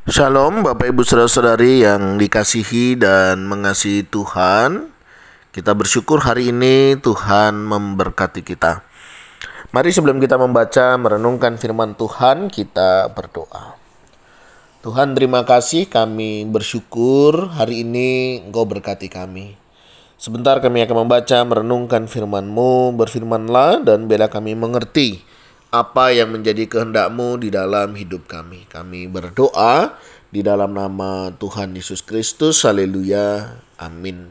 Shalom Bapak Ibu Saudara-saudari yang dikasihi dan mengasihi Tuhan. Kita bersyukur hari ini Tuhan memberkati kita. Mari sebelum kita membaca merenungkan firman Tuhan, kita berdoa. Tuhan, terima kasih, kami bersyukur hari ini Engkau berkati kami. Sebentar kami akan membaca merenungkan firman-Mu, berfirmanlah dan biarlah kami mengerti apa yang menjadi kehendak-Mu di dalam hidup kami. Kami berdoa di dalam nama Tuhan Yesus Kristus. Haleluya. Amin.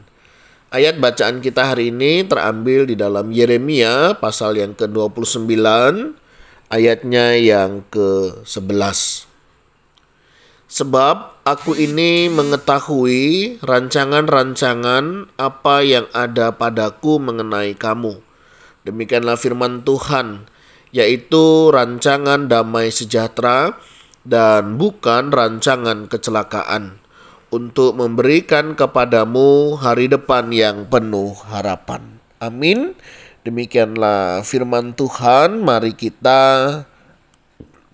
Ayat bacaan kita hari ini terambil di dalam Yeremia pasal yang ke-29, ayatnya yang ke-11. Sebab aku ini mengetahui rancangan-rancangan apa yang ada padaku mengenai kamu. Demikianlah firman Tuhan, yaitu rancangan damai sejahtera dan bukan rancangan kecelakaan, untuk memberikan kepadamu hari depan yang penuh harapan. Amin. Demikianlah firman Tuhan, mari kita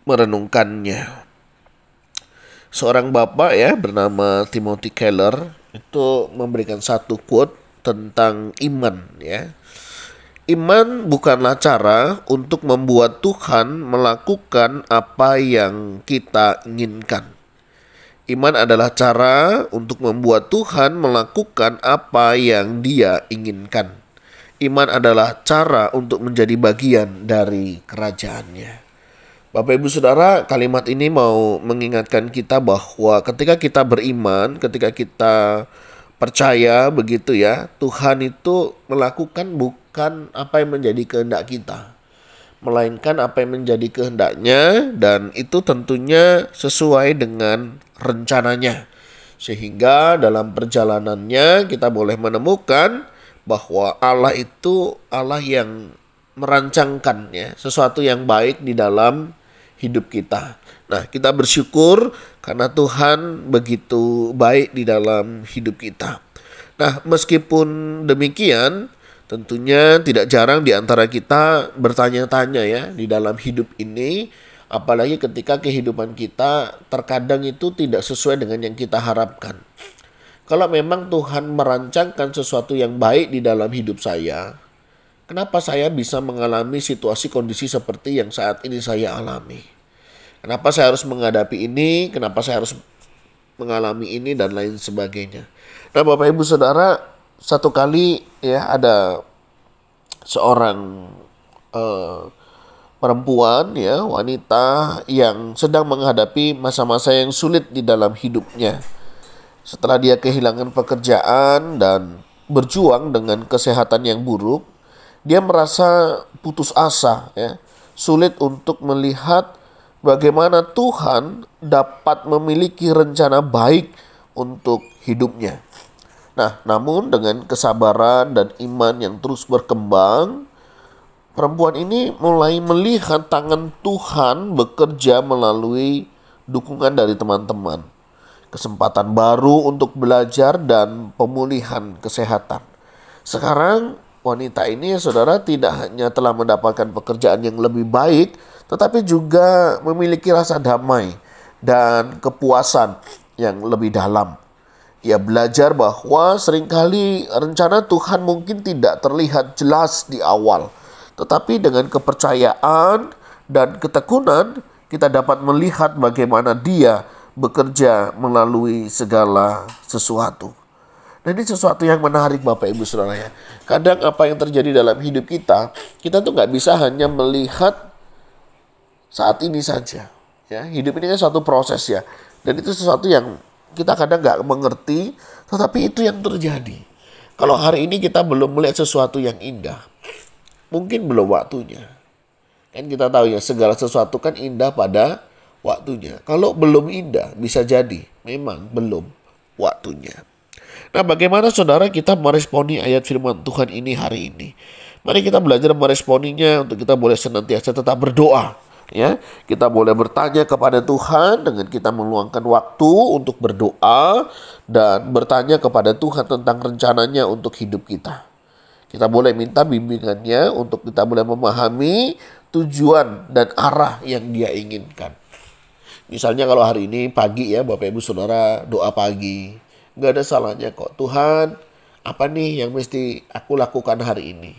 merenungkannya. Seorang bapak bernama Timothy Keller itu memberikan satu quote tentang iman ya. Iman bukanlah cara untuk membuat Tuhan melakukan apa yang kita inginkan. Iman adalah cara untuk membuat Tuhan melakukan apa yang Dia inginkan. Iman adalah cara untuk menjadi bagian dari kerajaannya. Bapak Ibu Saudara, kalimat ini mau mengingatkan kita bahwa ketika kita beriman, ketika kita percaya begitu ya, Tuhan itu melakukan bukan apa yang menjadi kehendak kita, melainkan apa yang menjadi kehendaknya, dan itu tentunya sesuai dengan rencananya. Sehingga dalam perjalanannya kita boleh menemukan bahwa Allah itu Allah yang merancangkan sesuatu yang baik di dalam hidup kita. Nah, kita bersyukur karena Tuhan begitu baik di dalam hidup kita. Nah, meskipun demikian, tentunya tidak jarang di antara kita bertanya-tanya di dalam hidup ini, apalagi ketika kehidupan kita terkadang itu tidak sesuai dengan yang kita harapkan. Kalau memang Tuhan merancangkan sesuatu yang baik di dalam hidup saya, kenapa saya bisa mengalami situasi kondisi seperti yang saat ini saya alami? Kenapa saya harus menghadapi ini? Kenapa saya harus mengalami ini dan lain sebagainya? Nah, Bapak Ibu Saudara, satu kali ada seorang perempuan wanita yang sedang menghadapi masa-masa yang sulit di dalam hidupnya. Setelah dia kehilangan pekerjaan dan berjuang dengan kesehatan yang buruk, dia merasa putus asa sulit untuk melihat bagaimana Tuhan dapat memiliki rencana baik untuk hidupnya. Nah, namun dengan kesabaran dan iman yang terus berkembang, perempuan ini mulai melihat tangan Tuhan bekerja melalui dukungan dari teman-teman, kesempatan baru untuk belajar dan pemulihan kesehatan. Sekarang wanita ini saudara tidak hanya telah mendapatkan pekerjaan yang lebih baik, tetapi juga memiliki rasa damai dan kepuasan yang lebih dalam. Ia belajar bahwa seringkali rencana Tuhan mungkin tidak terlihat jelas di awal, tetapi dengan kepercayaan dan ketekunan kita dapat melihat bagaimana Dia bekerja melalui segala sesuatu. Dan ini sesuatu yang menarik Bapak Ibu Saudara ya. Kadang apa yang terjadi dalam hidup kita tuh gak bisa hanya melihat saat ini saja ya. Hidup ini kan suatu proses ya, dan itu sesuatu yang kita kadang gak mengerti, tetapi itu yang terjadi. Kalau hari ini kita belum melihat sesuatu yang indah, mungkin belum waktunya. Kan kita tahu ya, segala sesuatu kan indah pada waktunya. Kalau belum indah, bisa jadi memang belum waktunya. Nah, bagaimana saudara kita meresponi ayat firman Tuhan ini hari ini? Mari kita belajar meresponinya untuk kita boleh senantiasa tetap berdoa. Kita boleh bertanya kepada Tuhan dengan kita meluangkan waktu untuk berdoa dan bertanya kepada Tuhan tentang rencananya untuk hidup kita. Kita boleh minta bimbingannya untuk kita boleh memahami tujuan dan arah yang Dia inginkan. Misalnya kalau hari ini pagi ya Bapak Ibu Saudara doa pagi. Nggak ada salahnya kok. Tuhan, apa nih yang mesti aku lakukan hari ini?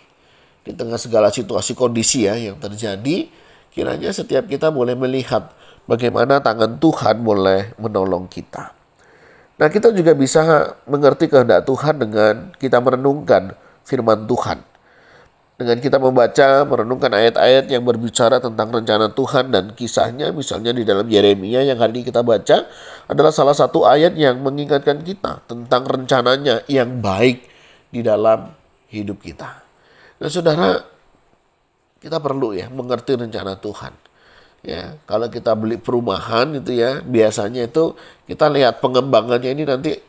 Di tengah segala situasi kondisi ya yang terjadi, kiranya setiap kita boleh melihat bagaimana tangan Tuhan boleh menolong kita. Nah, kita juga bisa mengerti kehendak Tuhan dengan kita merenungkan firman Tuhan. Dengan kita membaca, merenungkan ayat-ayat yang berbicara tentang rencana Tuhan dan kisahnya, misalnya di dalam Yeremia yang hari ini kita baca, adalah salah satu ayat yang mengingatkan kita tentang rencananya yang baik di dalam hidup kita. Nah, saudara, kita perlu ya mengerti rencana Tuhan. Ya, kalau kita beli perumahan itu ya, biasanya itu kita lihat pengembangannya ini nanti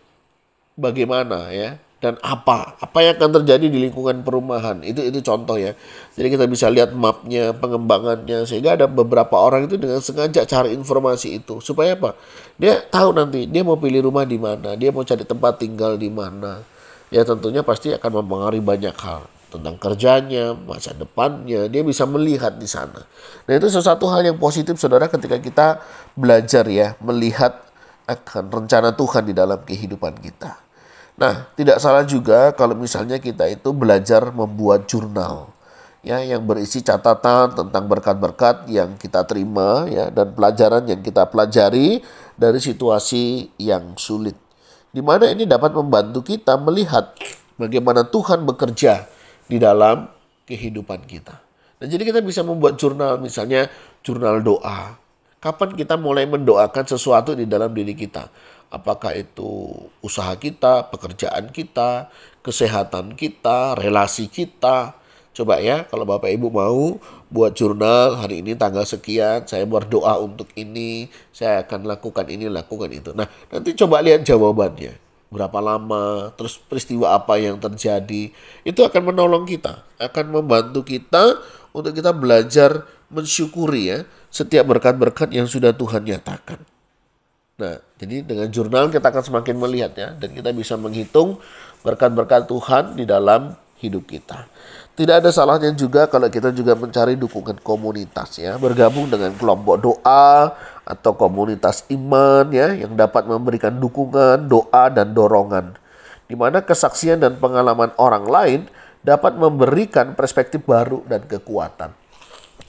bagaimana ya. Dan apa yang akan terjadi di lingkungan perumahan itu contoh ya. Jadi kita bisa lihat mapnya, pengembangannya, sehingga ada beberapa orang itu dengan sengaja cari informasi itu supaya apa? Dia tahu nanti dia mau pilih rumah di mana, dia mau cari tempat tinggal di mana. Ya tentunya pasti akan mempengaruhi banyak hal tentang kerjanya, masa depannya, dia bisa melihat di sana. Nah itu sesuatu hal yang positif saudara ketika kita belajar ya melihat akan rencana Tuhan di dalam kehidupan kita. Nah, tidak salah juga kalau misalnya kita itu belajar membuat jurnal ya yang berisi catatan tentang berkat-berkat yang kita terima ya dan pelajaran yang kita pelajari dari situasi yang sulit. Di mana ini dapat membantu kita melihat bagaimana Tuhan bekerja di dalam kehidupan kita. Nah, jadi kita bisa membuat jurnal, misalnya jurnal doa. Kapan kita mulai mendoakan sesuatu di dalam diri kita? Apakah itu usaha kita, pekerjaan kita, kesehatan kita, relasi kita. Coba ya, kalau Bapak Ibu mau buat jurnal, hari ini tanggal sekian, saya berdoa untuk ini, saya akan lakukan ini, lakukan itu. Nah, nanti coba lihat jawabannya. Berapa lama, terus peristiwa apa yang terjadi. Itu akan menolong kita, akan membantu kita untuk kita belajar mensyukuri ya setiap berkat-berkat yang sudah Tuhan nyatakan. Nah, jadi dengan jurnal kita akan semakin melihat ya, dan kita bisa menghitung berkat-berkat Tuhan di dalam hidup kita. Tidak ada salahnya juga kalau kita juga mencari dukungan komunitas ya, bergabung dengan kelompok doa atau komunitas iman ya, yang dapat memberikan dukungan, doa dan dorongan. Di mana kesaksian dan pengalaman orang lain dapat memberikan perspektif baru dan kekuatan.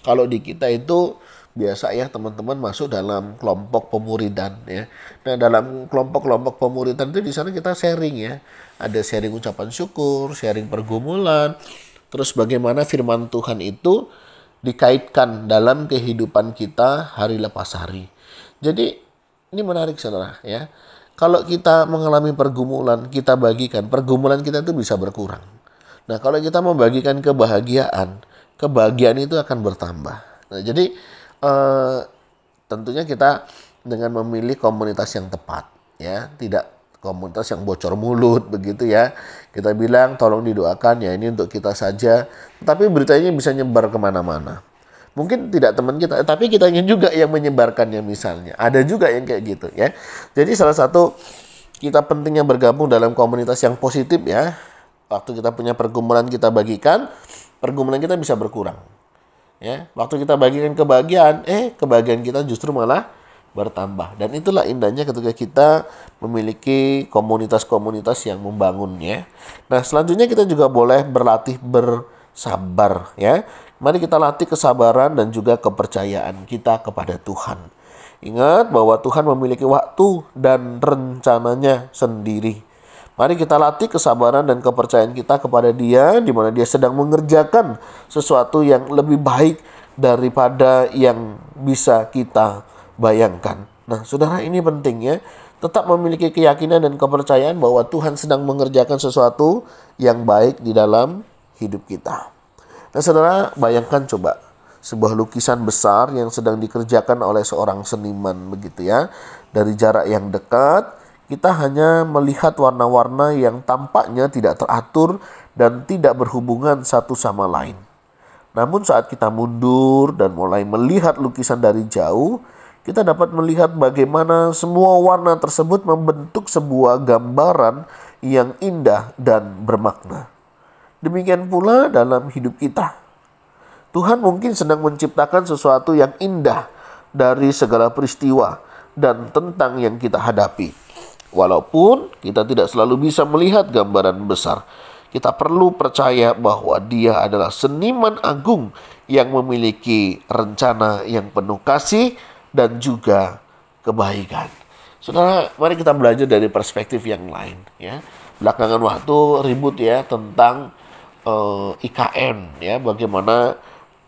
Kalau di kita itu biasa ya teman-teman masuk dalam kelompok pemuridan ya. Nah dalam kelompok-kelompok pemuridan itu di sana kita sharing ya. Ada sharing ucapan syukur, sharing pergumulan. Terus bagaimana firman Tuhan itu dikaitkan dalam kehidupan kita hari lepas hari. Jadi ini menarik saudara ya. Kalau kita mengalami pergumulan, kita bagikan. Pergumulan kita itu bisa berkurang. Nah kalau kita membagikan kebahagiaan itu akan bertambah. Nah jadi tentunya kita dengan memilih komunitas yang tepat ya, tidak komunitas yang bocor mulut begitu ya. Kita bilang tolong didoakan ya ini untuk kita saja, tapi beritanya bisa nyebar kemana-mana. Mungkin tidak teman kita, tapi kitanya juga yang menyebarkannya misalnya. Ada juga yang kayak gitu ya. Jadi salah satu kita pentingnya bergabung dalam komunitas yang positif ya. Waktu kita punya pergumulan kita bagikan, pergumulan kita bisa berkurang. Ya, waktu kita bagikan kebahagiaan, kebahagiaan kita justru malah bertambah. Dan itulah indahnya ketika kita memiliki komunitas-komunitas yang membangunnya. Nah, selanjutnya kita juga boleh berlatih bersabar ya. Mari kita latih kesabaran dan juga kepercayaan kita kepada Tuhan. Ingat bahwa Tuhan memiliki waktu dan rencananya sendiri. Mari kita latih kesabaran dan kepercayaan kita kepada Dia, di mana Dia sedang mengerjakan sesuatu yang lebih baik daripada yang bisa kita bayangkan. Nah, saudara, ini penting ya. Tetap memiliki keyakinan dan kepercayaan bahwa Tuhan sedang mengerjakan sesuatu yang baik di dalam hidup kita. Nah, saudara, bayangkan coba sebuah lukisan besar yang sedang dikerjakan oleh seorang seniman begitu ya. Dari jarak yang dekat, kita hanya melihat warna-warna yang tampaknya tidak teratur dan tidak berhubungan satu sama lain. Namun saat kita mundur dan mulai melihat lukisan dari jauh, kita dapat melihat bagaimana semua warna tersebut membentuk sebuah gambaran yang indah dan bermakna. Demikian pula dalam hidup kita. Tuhan mungkin sedang menciptakan sesuatu yang indah dari segala peristiwa dan tentang yang kita hadapi. Walaupun kita tidak selalu bisa melihat gambaran besar, kita perlu percaya bahwa Dia adalah seniman agung yang memiliki rencana yang penuh kasih dan juga kebaikan. Saudara, mari kita belajar dari perspektif yang lain, ya. Belakangan waktu ribut ya tentang IKN, ya, bagaimana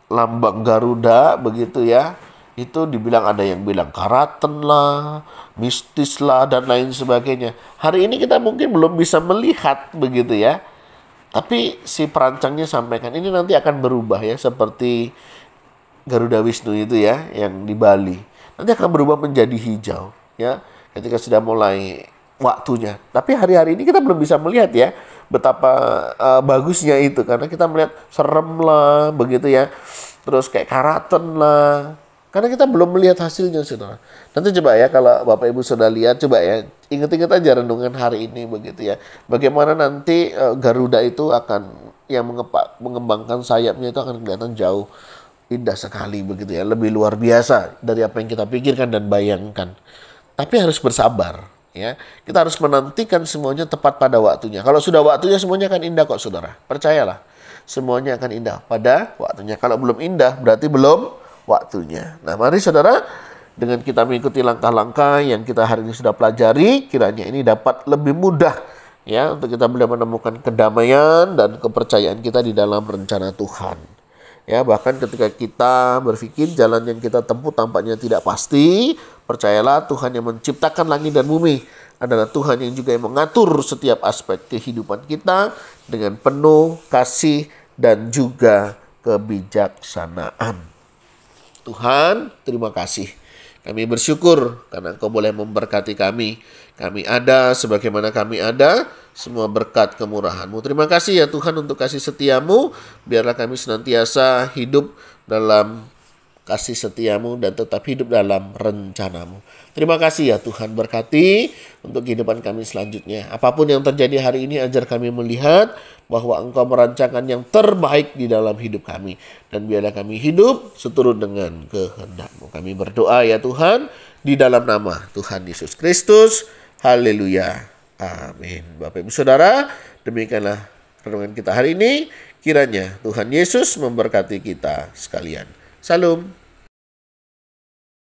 lambang Garuda begitu ya. Itu dibilang, ada yang bilang karaten lah, mistis lah, dan lain sebagainya. Hari ini kita mungkin belum bisa melihat begitu ya. Tapi si perancangnya sampaikan ini nanti akan berubah ya, seperti Garuda Wisnu itu ya, yang di Bali. Nanti akan berubah menjadi hijau ya, ketika sudah mulai waktunya. Tapi hari-hari ini kita belum bisa melihat ya betapa bagusnya itu, karena kita melihat serem lah begitu ya, terus kayak karaten lah, karena kita belum melihat hasilnya, saudara. Nanti coba ya, kalau Bapak Ibu sudah lihat, coba ya ingat-ingat aja renungan hari ini begitu ya, bagaimana nanti Garuda itu akan yang mengembangkan sayapnya itu akan kelihatan jauh indah sekali begitu ya, lebih luar biasa dari apa yang kita pikirkan dan bayangkan. Tapi harus bersabar ya. Kita harus menantikan semuanya tepat pada waktunya. Kalau sudah waktunya semuanya akan indah kok, saudara. Percayalah, semuanya akan indah pada waktunya. Kalau belum indah berarti belum waktunya. Nah, mari saudara, dengan kita mengikuti langkah-langkah yang kita hari ini sudah pelajari, kiranya ini dapat lebih mudah ya untuk kita boleh menemukan kedamaian dan kepercayaan kita di dalam rencana Tuhan. Ya, bahkan ketika kita berpikir jalan yang kita tempuh tampaknya tidak pasti, percayalah Tuhan yang menciptakan langit dan bumi adalah Tuhan yang juga yang mengatur setiap aspek kehidupan kita dengan penuh kasih dan juga kebijaksanaan. Tuhan, terima kasih. Kami bersyukur karena Engkau boleh memberkati kami. Kami ada sebagaimana kami ada, semua berkat kemurahan-Mu. Terima kasih ya Tuhan untuk kasih setia-Mu. Biarlah kami senantiasa hidup dalam kasih setia-Mu dan tetap hidup dalam rencana-Mu. Terima kasih ya Tuhan, berkati untuk kehidupan kami selanjutnya. Apapun yang terjadi hari ini, ajar kami melihat bahwa Engkau merancangkan yang terbaik di dalam hidup kami. Dan biarlah kami hidup seturut dengan kehendak-Mu. Kami berdoa ya Tuhan, di dalam nama Tuhan Yesus Kristus. Haleluya. Amin. Bapak Ibu Saudara, demikianlah renungan kita hari ini. Kiranya Tuhan Yesus memberkati kita sekalian. Salam.